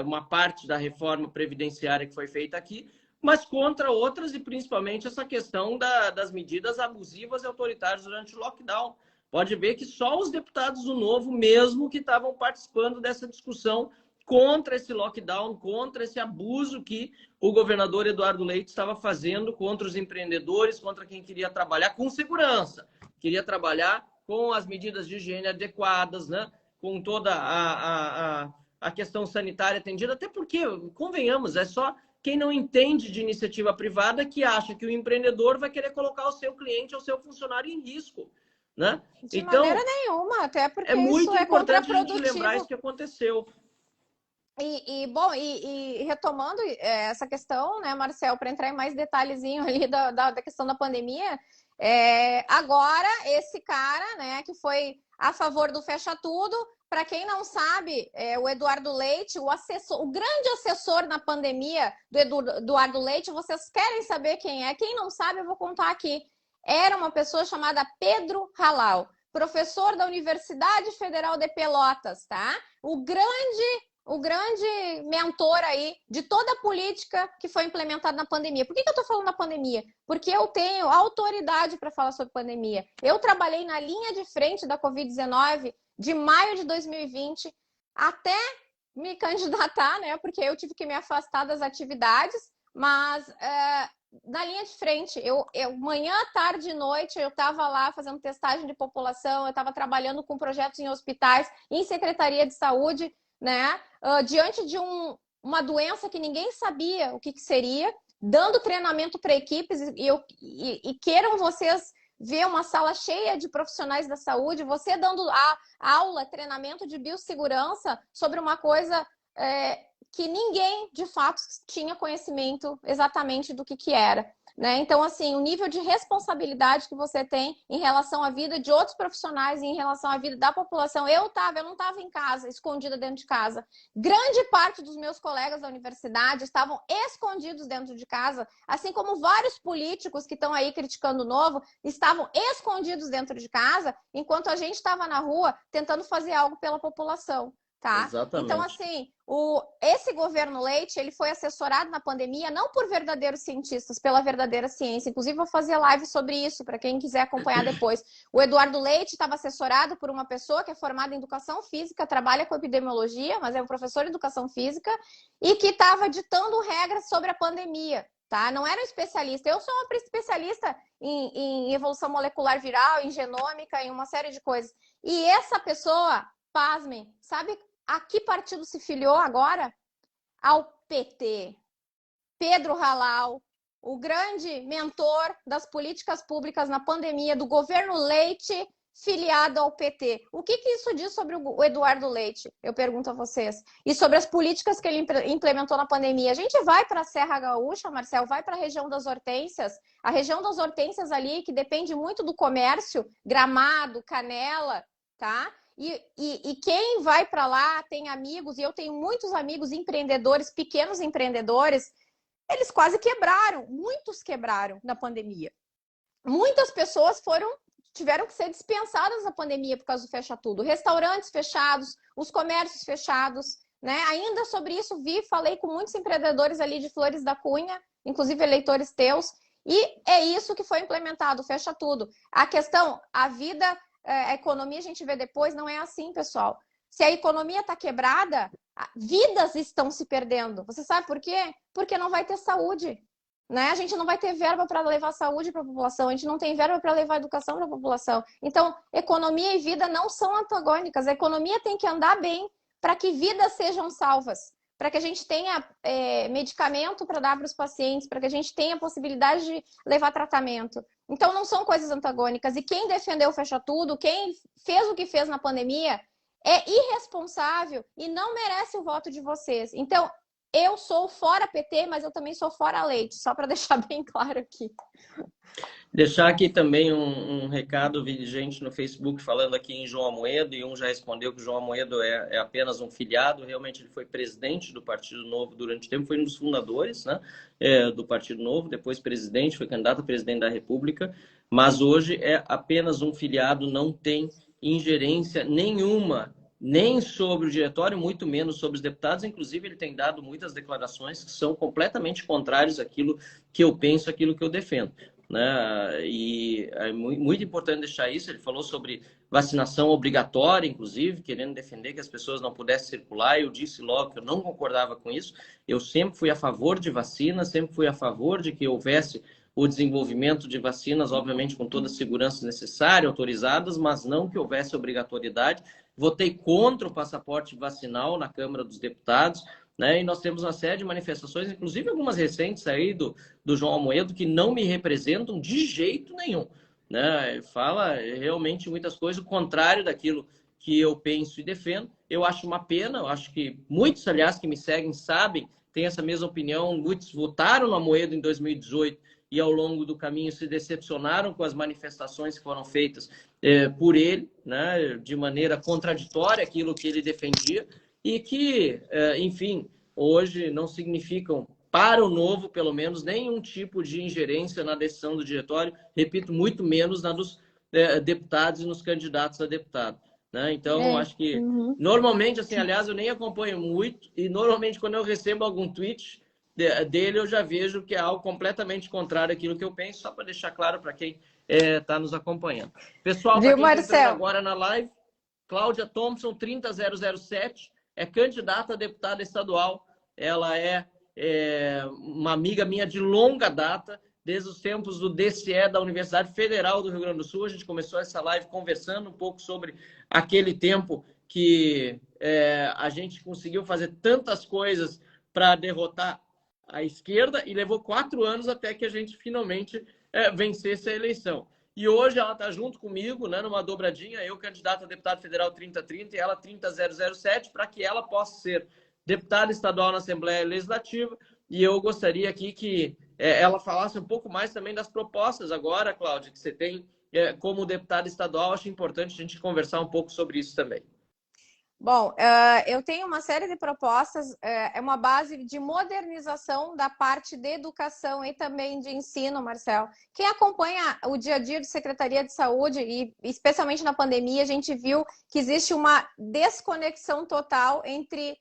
uma parte da reforma previdenciária que foi feita aqui, mas contra outras, e principalmente essa questão das medidas abusivas e autoritárias durante o lockdown. Pode ver que só os deputados do Novo mesmo que estavam participando dessa discussão contra esse lockdown, contra esse abuso que o governador Eduardo Leite estava fazendo contra os empreendedores, contra quem queria trabalhar com segurança, queria trabalhar com as medidas de higiene adequadas, né? Com toda a questão sanitária atendida, até porque, convenhamos, é só quem não entende de iniciativa privada que acha que o empreendedor vai querer colocar o seu cliente ou o seu funcionário em risco. Né? De maneira nenhuma, até porque muito isso é importante a gente contraprodutivo. lembrar isso que aconteceu. E retomando essa questão, né, Marcel, para entrar em mais detalhezinho ali da questão da pandemia, agora esse cara, né, que foi a favor do fecha tudo, para quem não sabe, o Eduardo Leite, o grande assessor na pandemia do Eduardo Leite, vocês querem saber quem é? Quem não sabe, eu vou contar aqui. Era uma pessoa chamada Pedro Halal, professor da Universidade Federal de Pelotas, tá? O grande mentor aí de toda a política que foi implementada na pandemia. Por que eu tô falando da pandemia? Porque eu tenho autoridade para falar sobre pandemia. Eu trabalhei na linha de frente da Covid-19 de maio de 2020 até me candidatar, né? Porque eu tive que me afastar das atividades, mas na linha de frente, eu manhã, tarde e noite, eu estava lá fazendo testagem de população, eu estava trabalhando com projetos em hospitais, em secretaria de saúde, né? Diante de uma doença que ninguém sabia o que seria, dando treinamento para equipes, e queiram vocês ver uma sala cheia de profissionais da saúde, você dando aula, treinamento de biossegurança sobre uma coisa que ninguém, de fato, tinha conhecimento exatamente do que era. Né? Então, assim, o nível de responsabilidade que você tem em relação à vida de outros profissionais e em relação à vida da população. Eu não estava em casa, escondida dentro de casa. Grande parte dos meus colegas da universidade estavam escondidos dentro de casa, assim como vários políticos que estão aí criticando o Novo estavam escondidos dentro de casa, enquanto a gente estava na rua tentando fazer algo pela população. Tá? Exatamente. Então, assim, esse governo Leite, ele foi assessorado na pandemia não por verdadeiros cientistas, pela verdadeira ciência. Inclusive, vou fazer live sobre isso, para quem quiser acompanhar depois. O Eduardo Leite estava assessorado por uma pessoa que é formada em educação física, trabalha com epidemiologia, mas é um professor de educação física, e que estava ditando regras sobre a pandemia. Tá? Não era um especialista. Eu sou uma especialista em evolução molecular viral, em genômica, em uma série de coisas. E essa pessoa, pasmem, sabe a que partido se filiou agora? Ao PT. Pedro Halal, o grande mentor das políticas públicas na pandemia do governo Leite, filiado ao PT. O que isso diz sobre o Eduardo Leite? Eu pergunto a vocês. E sobre as políticas que ele implementou na pandemia. A gente vai para a Serra Gaúcha, Marcel, vai para a região das Hortênsias. A região das Hortênsias ali, que depende muito do comércio, Gramado, Canela, tá? E quem vai para lá tem amigos, e eu tenho muitos amigos empreendedores, pequenos empreendedores, eles quase quebraram, muitos quebraram na pandemia. Muitas pessoas tiveram que ser dispensadas na pandemia por causa do fecha tudo. Restaurantes fechados, os comércios fechados, né? Ainda sobre isso falei com muitos empreendedores ali de Flores da Cunha, inclusive eleitores teus, E é isso que foi implementado, fecha tudo. A questão, a vida, a economia a gente vê depois, não é assim, pessoal. Se a economia está quebrada, vidas estão se perdendo. Você sabe por quê? Porque não vai ter saúde. Né? A gente não vai ter verba para levar saúde para a população, a gente não tem verba para levar educação para a população. Então, economia e vida não são antagônicas. A economia tem que andar bem para que vidas sejam salvas, para que a gente tenha medicamento para dar para os pacientes, para que a gente tenha a possibilidade de levar tratamento. Então, não são coisas antagônicas. E quem defendeu o fecha tudo, quem fez o que fez na pandemia, é irresponsável e não merece o voto de vocês. Então, eu sou fora PT, mas eu também sou fora leite, só para deixar bem claro aqui. Deixar aqui também um recado, vi gente no Facebook falando aqui em João Amoedo, e um já respondeu que o João Amoedo é apenas um filiado, realmente ele foi presidente do Partido Novo durante o tempo, foi um dos fundadores, né, do Partido Novo, depois presidente, foi candidato a presidente da República, mas hoje é apenas um filiado, não tem ingerência nenhuma, nem sobre o diretório, muito menos sobre os deputados. Inclusive, ele tem dado muitas declarações que são completamente contrárias àquilo que eu penso, àquilo que eu defendo. Né? E é muito importante deixar isso. Ele falou sobre vacinação obrigatória, inclusive, querendo defender que as pessoas não pudessem circular. Eu disse logo que eu não concordava com isso. Eu sempre fui a favor de vacina, sempre fui a favor de que houvesse o desenvolvimento de vacinas, obviamente com toda a segurança necessária, autorizadas, mas não que houvesse obrigatoriedade. Votei contra o passaporte vacinal na Câmara dos Deputados, né? E nós temos uma série de manifestações, inclusive algumas recentes aí do João Amoedo, que não me representam de jeito nenhum, né? Fala realmente muitas coisas, o contrário daquilo que eu penso e defendo. Eu acho uma pena, eu acho que muitos, aliás, que me seguem sabem, têm essa mesma opinião. Muitos votaram no Amoedo em 2018 e ao longo do caminho se decepcionaram com as manifestações que foram feitas por ele, né, de maneira contraditória aquilo que ele defendia, e que, enfim, hoje não significam, para o Novo, pelo menos, nenhum tipo de ingerência na decisão do diretório, repito, muito menos na dos deputados e nos candidatos a deputado. Né? Então, acho que, normalmente, assim, aliás, eu nem acompanho muito, e normalmente quando eu recebo algum tweet dele, eu já vejo que é algo completamente contrário àquilo que eu penso, só para deixar claro para quem está nos acompanhando. Pessoal, para quem está entrando agora na live, Cláudia Thompson, 30007, é candidata a deputada estadual. Ela é uma amiga minha de longa data, desde os tempos do DCE da Universidade Federal do Rio Grande do Sul. A gente começou essa live conversando um pouco sobre aquele tempo que a gente conseguiu fazer tantas coisas para derrotar a esquerda, e levou 4 anos até que a gente finalmente vencesse a eleição. E hoje ela está junto comigo, né, numa dobradinha, eu candidato a deputado federal 3030 e ela 30007, para que ela possa ser deputada estadual na Assembleia Legislativa. E eu gostaria aqui que ela falasse um pouco mais também das propostas agora, Cláudia, que você tem como deputada estadual. Acho importante a gente conversar um pouco sobre isso também. Bom, eu tenho uma série de propostas, é uma base de modernização da parte de educação e também de ensino, Marcelo. Quem acompanha o dia a dia de Secretaria de Saúde, e especialmente na pandemia, a gente viu que existe uma desconexão total entre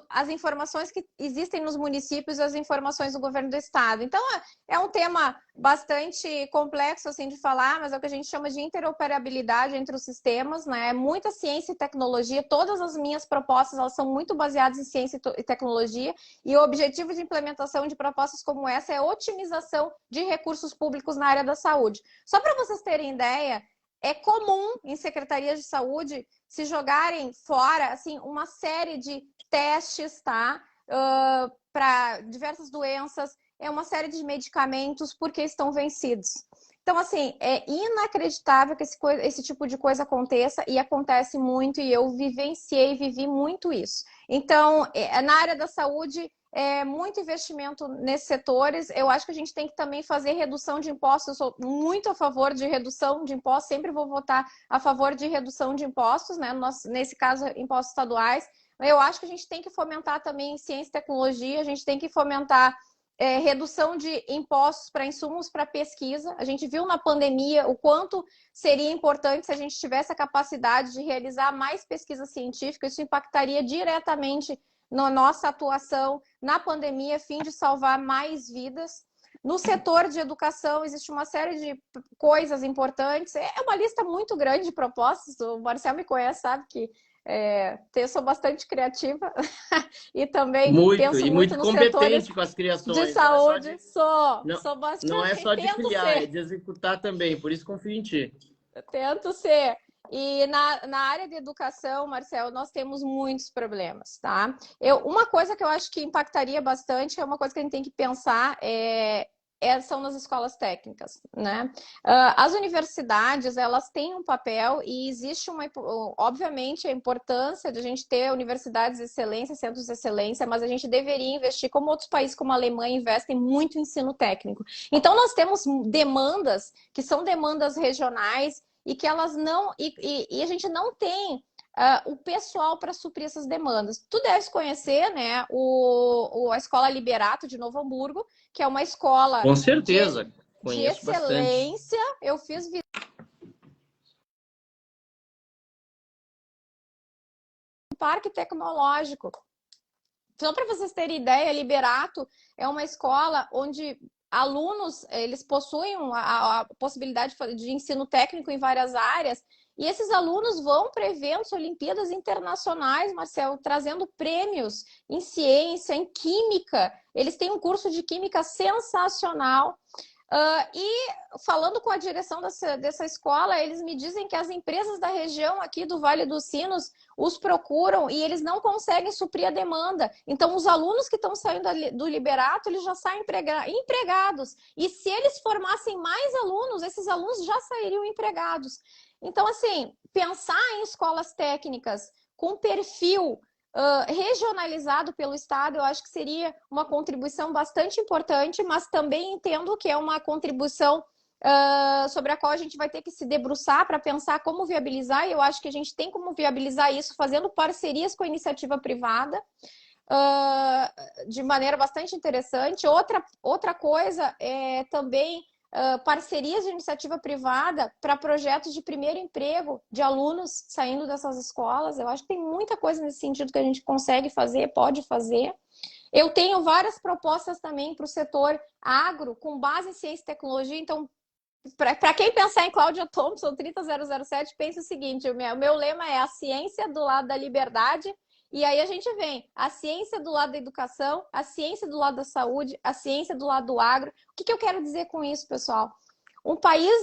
as informações que existem nos municípios e as informações do governo do estado. Então, é um tema bastante complexo assim de falar, mas é o que a gente chama de interoperabilidade entre os sistemas, né? Muita ciência e tecnologia. Todas as minhas propostas, elas são muito baseadas em ciência e tecnologia, e o objetivo de implementação de propostas como essa é a otimização de recursos públicos na área da saúde. Só para vocês terem ideia, é comum em secretarias de saúde se jogarem fora assim, uma série de testes, tá? Para diversas doenças, uma série de medicamentos porque estão vencidos. Então, assim, é inacreditável que esse tipo de coisa aconteça, e acontece muito, e eu vivi muito isso. Então, na área da saúde, muito investimento nesses setores. Eu acho que a gente tem que também fazer redução de impostos. Eu sou muito a favor de redução de impostos, sempre vou votar a favor de redução de impostos, né? Nesse caso, impostos estaduais. Eu acho que a gente tem que fomentar também ciência e tecnologia, a gente tem que fomentar redução de impostos para insumos para pesquisa. A gente viu na pandemia o quanto seria importante se a gente tivesse a capacidade de realizar mais pesquisa científica. Isso impactaria diretamente na nossa atuação na pandemia, a fim de salvar mais vidas. No setor de educação, existe uma série de coisas importantes. É uma lista muito grande de propostas. O Marcel me conhece, sabe que eu sou bastante criativa e também Muito, penso e muito muito nos setores competente com as de criações. saúde. Não, Sou não é bastante, só de tento criar, é ser. de executar também. Por isso confio em ti. Eu tento ser. E na área de educação, Marcel, nós temos muitos problemas, tá? Uma coisa que eu acho que impactaria bastante, é uma coisa que a gente tem que pensar, são nas escolas técnicas, né? As universidades, elas têm um papel e existe obviamente, a importância de a gente ter universidades de excelência, centros de excelência, mas a gente deveria investir, como outros países como a Alemanha investem muito em ensino técnico. Então, nós temos demandas que são demandas regionais e que elas não... E a gente não tem o pessoal para suprir essas demandas. Tu deves conhecer, né, a Escola Liberato de Novo Hamburgo, que é uma escola Com certeza, de conheço bastante. excelência. Eu fiz parque tecnológico. Só para vocês terem ideia, Liberato é uma escola onde alunos, eles possuem a possibilidade de ensino técnico em várias áreas, e esses alunos vão para eventos, Olimpíadas internacionais, Marcel, trazendo prêmios em ciência, em química. Eles têm um curso de química sensacional. E falando com a direção dessa escola, eles me dizem que as empresas da região aqui do Vale dos Sinos os procuram e eles não conseguem suprir a demanda. Então, os alunos que estão saindo do Liberato, eles já saem empregados. E se eles formassem mais alunos, esses alunos já sairiam empregados. Então, assim, pensar em escolas técnicas com perfil regionalizado pelo Estado, eu acho que seria uma contribuição bastante importante, mas também entendo que é uma contribuição sobre a qual a gente vai ter que se debruçar para pensar como viabilizar, e eu acho que a gente tem como viabilizar isso fazendo parcerias com a iniciativa privada, de maneira bastante interessante. Outra coisa é também parcerias de iniciativa privada para projetos de primeiro emprego de alunos saindo dessas escolas. Eu acho que tem muita coisa nesse sentido que a gente consegue fazer, pode fazer. Eu tenho várias propostas também para o setor agro, com base em ciência e tecnologia. Então, para quem pensar em Cláudia Thompson 30007, pense o seguinte: o meu lema é a ciência do lado da liberdade. E aí a gente vem a ciência do lado da educação, a ciência do lado da saúde, a ciência do lado do agro. O que eu quero dizer com isso, pessoal? Um país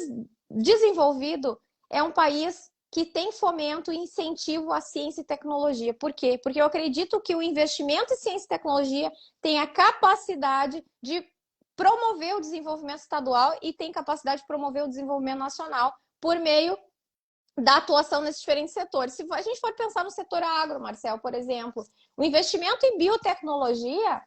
desenvolvido é um país que tem fomento e incentivo à ciência e tecnologia. Por quê? Porque eu acredito que o investimento em ciência e tecnologia tem a capacidade de promover o desenvolvimento estadual e tem capacidade de promover o desenvolvimento nacional por meio da atuação nesses diferentes setores. Se a gente for pensar no setor agro, Marcel, por exemplo, o investimento em biotecnologia,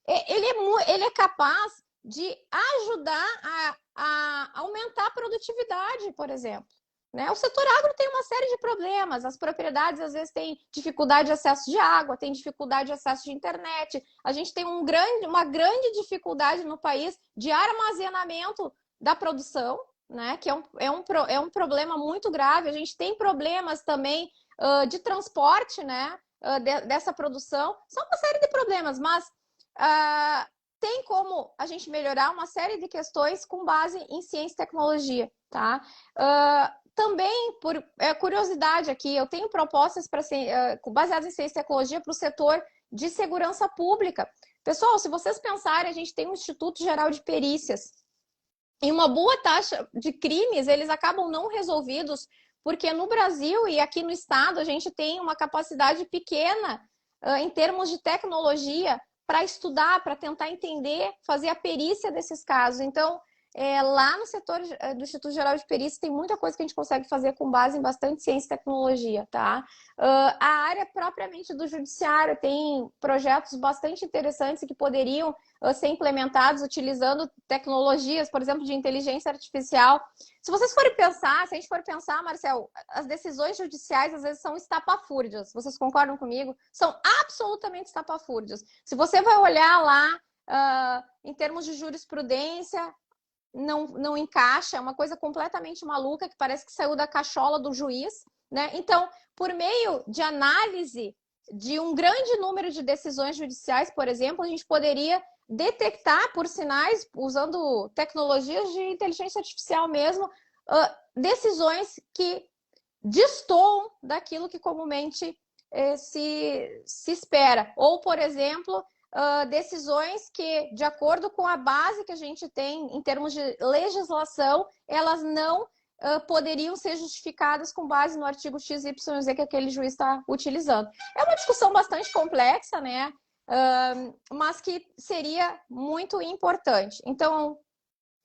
ele é capaz de ajudar a aumentar a produtividade, por exemplo. Né? O setor agro tem uma série de problemas. As propriedades, às vezes, têm dificuldade de acesso de água, tem dificuldade de acesso de internet. A gente tem uma grande dificuldade no país de armazenamento da produção, né? Que é um problema muito grave. A gente tem problemas também de transporte, né? Dessa produção. São uma série de problemas, mas tem como a gente melhorar uma série de questões com base em ciência e tecnologia, tá? Também, por curiosidade aqui, eu tenho propostas baseadas em ciência e tecnologia para o setor de segurança pública. Pessoal, se vocês pensarem, a gente tem um Instituto Geral de Perícias. E uma boa taxa de crimes, eles acabam não resolvidos, porque no Brasil e aqui no estado a gente tem uma capacidade pequena em termos de tecnologia para estudar, para tentar entender, fazer a perícia desses casos. Então, lá no setor do Instituto Geral de Perícia tem muita coisa que a gente consegue fazer com base em bastante ciência e tecnologia, tá? A área propriamente do judiciário tem projetos bastante interessantes que poderiam ser implementados utilizando tecnologias, por exemplo, de inteligência artificial. Se vocês forem pensar, se a gente for pensar, Marcel, as decisões judiciais às vezes são estapafúrdias. Vocês concordam comigo? São absolutamente estapafúrdias. Se você vai olhar lá em termos de jurisprudência, não encaixa, é uma coisa completamente maluca que parece que saiu da cachola do juiz, né? Então, por meio de análise de um grande número de decisões judiciais, por exemplo, a gente poderia detectar por sinais, usando tecnologias de inteligência artificial mesmo, decisões que destoam daquilo que comumente se espera. Ou, por exemplo, decisões que, de acordo com a base que a gente tem em termos de legislação, elas não poderiam ser justificadas com base no artigo XYZ que aquele juiz está utilizando. É uma discussão bastante complexa, né? Mas que seria muito importante. Então,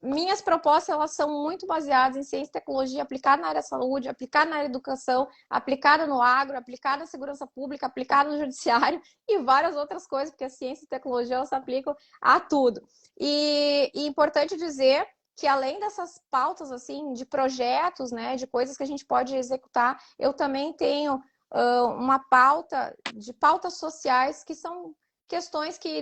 minhas propostas, elas são muito baseadas em ciência e tecnologia aplicada na área da saúde, aplicada na área da educação, aplicada no agro, aplicada na segurança pública, aplicada no judiciário e várias outras coisas, porque a ciência e tecnologia, elas se aplicam a tudo. E importante dizer que além dessas pautas, assim, de projetos, né, de coisas que a gente pode executar, eu também tenho uma pauta de pautas sociais que são questões que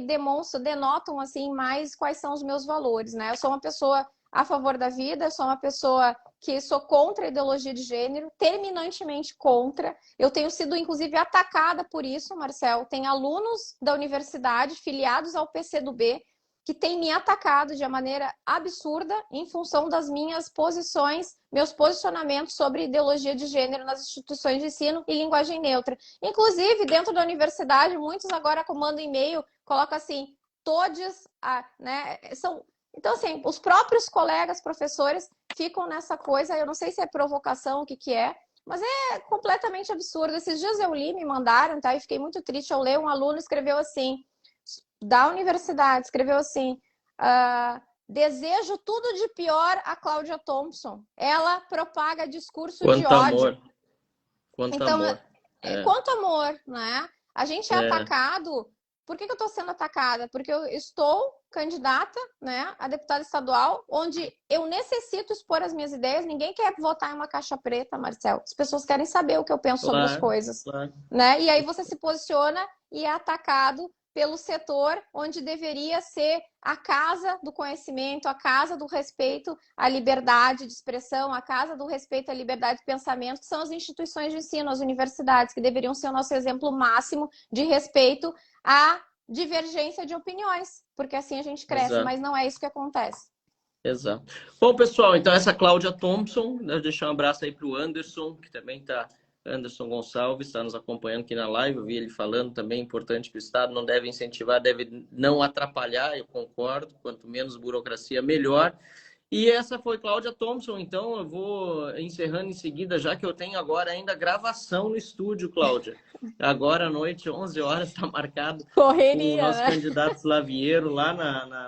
denotam assim mais quais são os meus valores, né? Eu sou uma pessoa a favor da vida, eu sou uma pessoa que sou contra a ideologia de gênero, terminantemente contra. Eu tenho sido, inclusive, atacada por isso, Marcel. Tem alunos da universidade filiados ao PCdoB que têm me atacado de uma maneira absurda em função das minhas posições, meus posicionamentos sobre ideologia de gênero nas instituições de ensino e linguagem neutra. Inclusive, dentro da universidade, muitos agora comandam e-mail, colocam assim, todes, né? Então, assim, os próprios colegas, professores, ficam nessa coisa, eu não sei se é provocação, o que é, mas é completamente absurdo. Esses dias eu li, me mandaram, tá? E fiquei muito triste. Eu li, um aluno escreveu assim, da universidade, escreveu assim, desejo tudo de pior a Cláudia Thompson. Ela propaga discurso de ódio. Amor. Quanto então, amor. Quanto amor, né? A gente é atacado. Por que eu estou sendo atacada? Porque eu estou candidata, né, a deputada estadual, onde eu necessito expor as minhas ideias. Ninguém quer votar em uma caixa preta, Marcel. As pessoas querem saber o que eu penso sobre as coisas. Claro. Né? E aí você se posiciona e é atacado pelo setor onde deveria ser a casa do conhecimento, a casa do respeito à liberdade de expressão, a casa do respeito à liberdade de pensamento, que são as instituições de ensino, as universidades, que deveriam ser o nosso exemplo máximo de respeito à divergência de opiniões, porque assim a gente cresce, mas não é isso que acontece. Exato. Bom, pessoal, então essa Cláudia Thompson, eu deixar um abraço aí para o Anderson, que também está... Anderson Gonçalves está nos acompanhando aqui na live, eu vi ele falando também, importante que o Estado não deve incentivar, deve não atrapalhar, eu concordo, quanto menos burocracia, melhor. E essa foi Cláudia Thompson, então eu vou encerrando em seguida, já que eu tenho agora ainda gravação no estúdio, Cláudia. Agora à noite, 11 horas, está marcado Correria, o nosso né? candidato Slaviero lá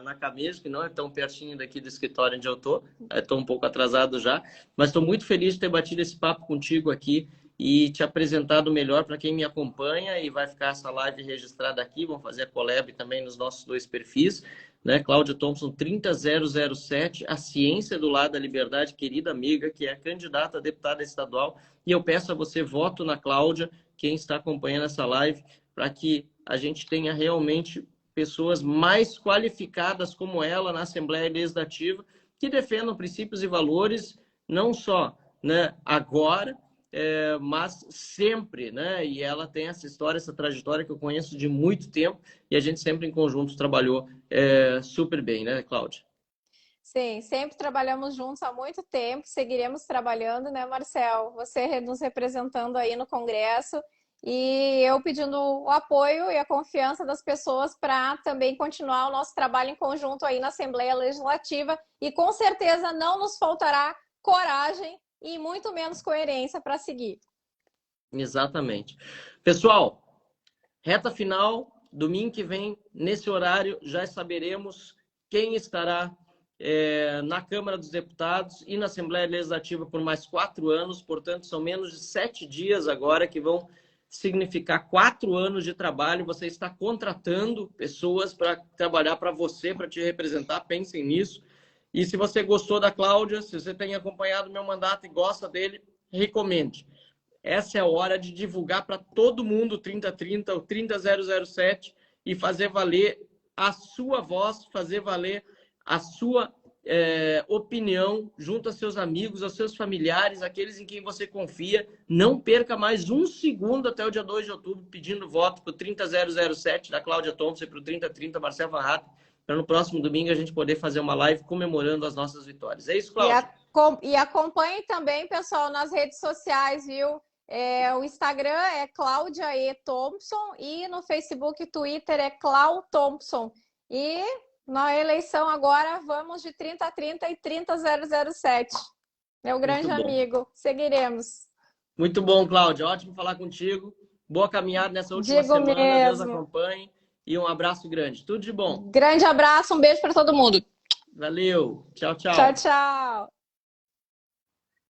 na Camejo, que não é tão pertinho daqui do escritório onde eu estou um pouco atrasado já, mas estou muito feliz de ter batido esse papo contigo aqui e te apresentado melhor para quem me acompanha, e vai ficar essa live registrada aqui, vamos fazer a collab também nos nossos dois perfis, né? Cláudia Thompson 30007, a ciência do lado da liberdade, querida amiga, que é candidata a deputada estadual, e eu peço a você voto na Cláudia, quem está acompanhando essa live, para que a gente tenha realmente pessoas mais qualificadas como ela na Assembleia Legislativa, que defendam princípios e valores, não só, né, agora, mas sempre, né? E ela tem essa história, essa trajetória que eu conheço de muito tempo, e a gente sempre em conjunto trabalhou super bem, né, Cláudia? Sim, sempre trabalhamos juntos há muito tempo, seguiremos trabalhando, né, Marcel? Você nos representando aí no Congresso e eu pedindo o apoio e a confiança das pessoas para também continuar o nosso trabalho em conjunto aí na Assembleia Legislativa, e com certeza não nos faltará coragem e muito menos coerência para seguir. Exatamente. Pessoal, reta final, domingo que vem, nesse horário, já saberemos quem estará na Câmara dos Deputados e na Assembleia Legislativa por mais 4 anos. Portanto, são menos de 7 dias agora que vão significar 4 anos de trabalho. Você está contratando pessoas para trabalhar para você, para te representar. Pensem nisso. E se você gostou da Cláudia, se você tem acompanhado o meu mandato e gosta dele, recomende. Essa é a hora de divulgar para todo mundo o 3030, o 30007, e fazer valer a sua voz, fazer valer a sua opinião junto a seus amigos, aos seus familiares, aqueles em quem você confia. Não perca mais um segundo até o dia 2 de outubro pedindo voto para o 30007 da Cláudia Thompson e para o 3030 Marcel Van Hatten. para no próximo domingo a gente poder fazer uma live comemorando as nossas vitórias. É isso, E, Cláudia? e acompanhe também, pessoal, nas redes sociais, viu? O Instagram é Cláudia E. Thompson e no Facebook e Twitter é Clau Thompson. E na eleição agora vamos de 30-30 e 30-007. Meu grande amigo. Seguiremos. Muito bom, Cláudia. Ótimo falar contigo. Boa caminhada nessa última Digo semana. Deus mesmo. acompanhe. E um abraço grande. Tudo de bom. Grande abraço, um beijo para todo mundo. Valeu. Tchau, tchau. Tchau, tchau.